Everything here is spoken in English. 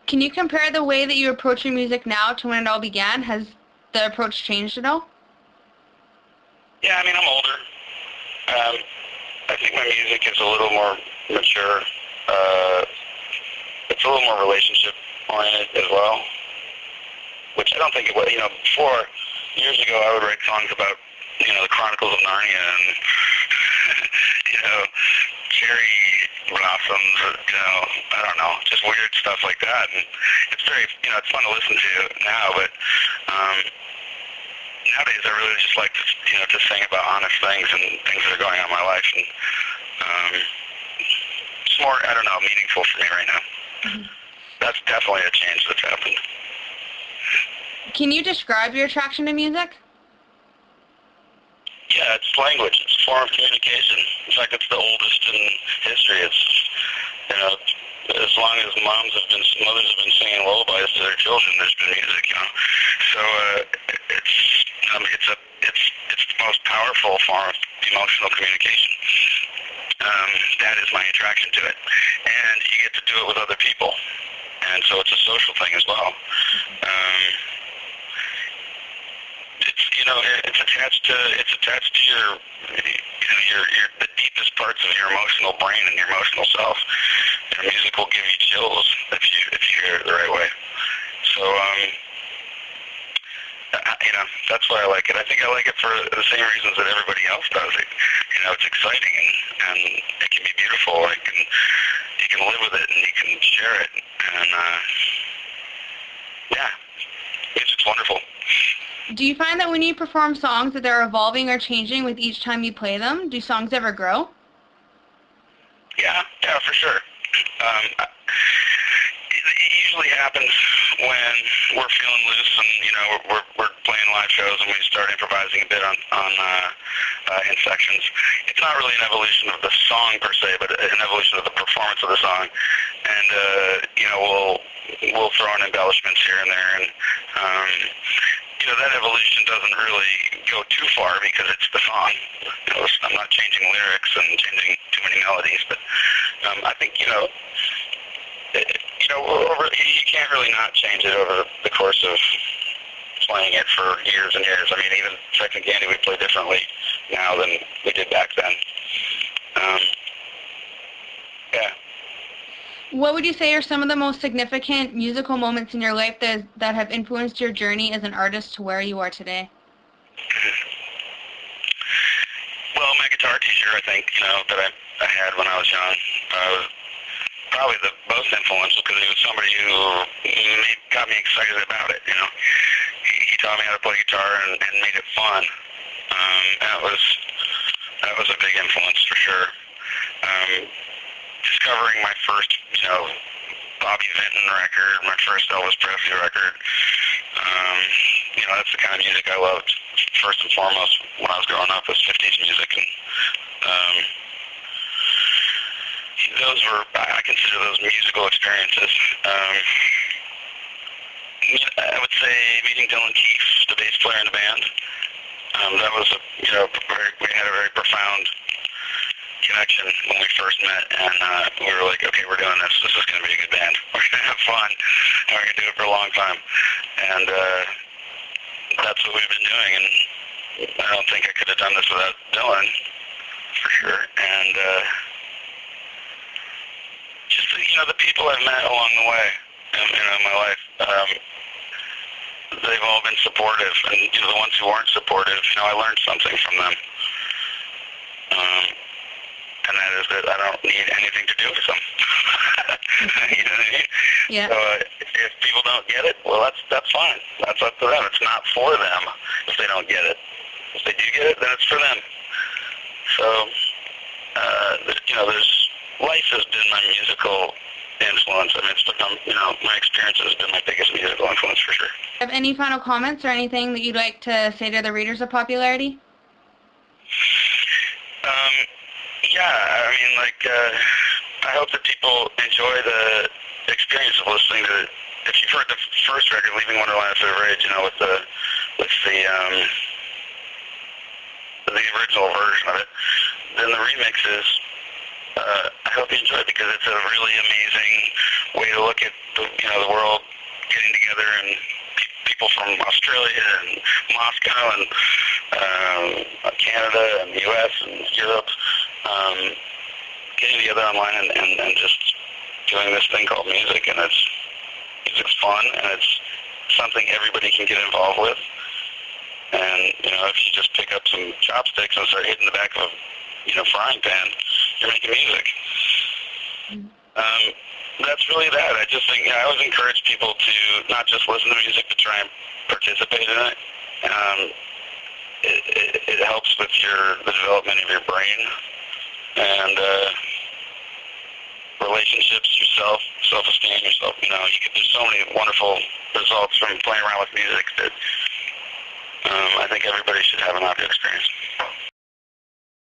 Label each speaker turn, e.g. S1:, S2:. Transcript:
S1: Can you compare the way that you approach your music now to when it all began? Has the approach changed at all?
S2: Yeah, I mean, I'm older. I think my music is a little more mature. It's a little more relationship-oriented as well, which I don't think it was. Before, years ago, I would write songs about, the Chronicles of Narnia and, cherry blossoms, I don't know, just weird stuff like that. And it's very, it's fun to listen to now, but nowadays I really just like to, to sing about honest things and things that are going on in my life. And it's more, I don't know, meaningful for me right now. Mm-hmm. That's definitely a change that's happened.
S1: Can you describe your attraction to music?
S2: Yeah, it's language. It's a form of communication. In fact, it's the oldest in history. It's, as long as mothers have been singing lullabies to their children, there's been music, So it's the most powerful form of emotional communication. That is my attraction to it. And you get to do it with other people. And so it's a social thing as well. It's attached to your the deepest parts of your emotional brain and your emotional self. Music will give you chills if you hear it the right way. So that's why I like it. I think I like it for the same reasons that everybody else does. It's exciting and it can be beautiful. You can live with it and you can share it. And music's wonderful.
S1: Do you find that when you perform songs that they're evolving or changing with each time you play them? Do songs ever grow?
S2: Yeah, for sure. It usually happens when we're feeling loose and, we're playing live shows and we start improvising a bit on in sections. It's not really an evolution of the song per se, but an evolution of the performance of the song. And, we'll throw in embellishments here and there. And, that evolution doesn't really go too far because it's the song. I'm not changing lyrics and changing too many melodies, but I think, you can't really not change it over the course of playing it for years and years. I mean, even Sex and Candy, we play differently now than we did back then.
S1: What would you say are some of the most significant musical moments in your life that have influenced your journey as an artist to where you are today?
S2: Well, my guitar teacher, I think, that I had when I was young, was probably the most influential because he was somebody who got me excited about it, He taught me how to play guitar and made it fun. That was a big influence for sure. Discovering my first, Bobby Vinton record, my first Elvis Presley record. That's the kind of music I loved first and foremost when I was growing up, was 50s music. And I consider those musical experiences. I would say meeting Dylan Keefe, the bass player in the band. That was we had a very profound connection when we first met, and we were like, okay, we're doing this. This is going to be a good band. We're going to have fun, and we're going to do it for a long time. And that's what we've been doing, and I don't think I could have done this without Dylan, for sure. And just, the people I've met along the way in my life, they've all been supportive, and the ones who weren't supportive, I learned something from them. And that is that I don't need anything to do with them. You know what I mean?
S1: Yeah.
S2: So if people don't get it, well, that's fine. That's up to them. It's not for them if they don't get it. If they do get it, then it's for them. So, life has been my musical influence. I mean, it's become, my experience has been my biggest musical influence for sure.
S1: Have any final comments or anything that you'd like to say to the readers of Popularity?
S2: I hope that people enjoy the experience of listening to it. If you've heard the first record, Leaving Wonderland at the Ridge, with the original version of it, then the remixes, I hope you enjoy it because it's a really amazing way to look at the world getting together, and people from Australia and Moscow and Canada and the U.S. and Europe getting together online and just doing this thing called music, and music's fun, and it's something everybody can get involved with. And if you just pick up some chopsticks and start hitting the back of a frying pan, you're making music. That's really that. I just think I always encourage people to not just listen to music, but try and participate in it. It helps with the development of your brain and relationships, yourself, self-esteem, yourself. There's so many wonderful results from playing around with music that I think everybody should have an audio experience.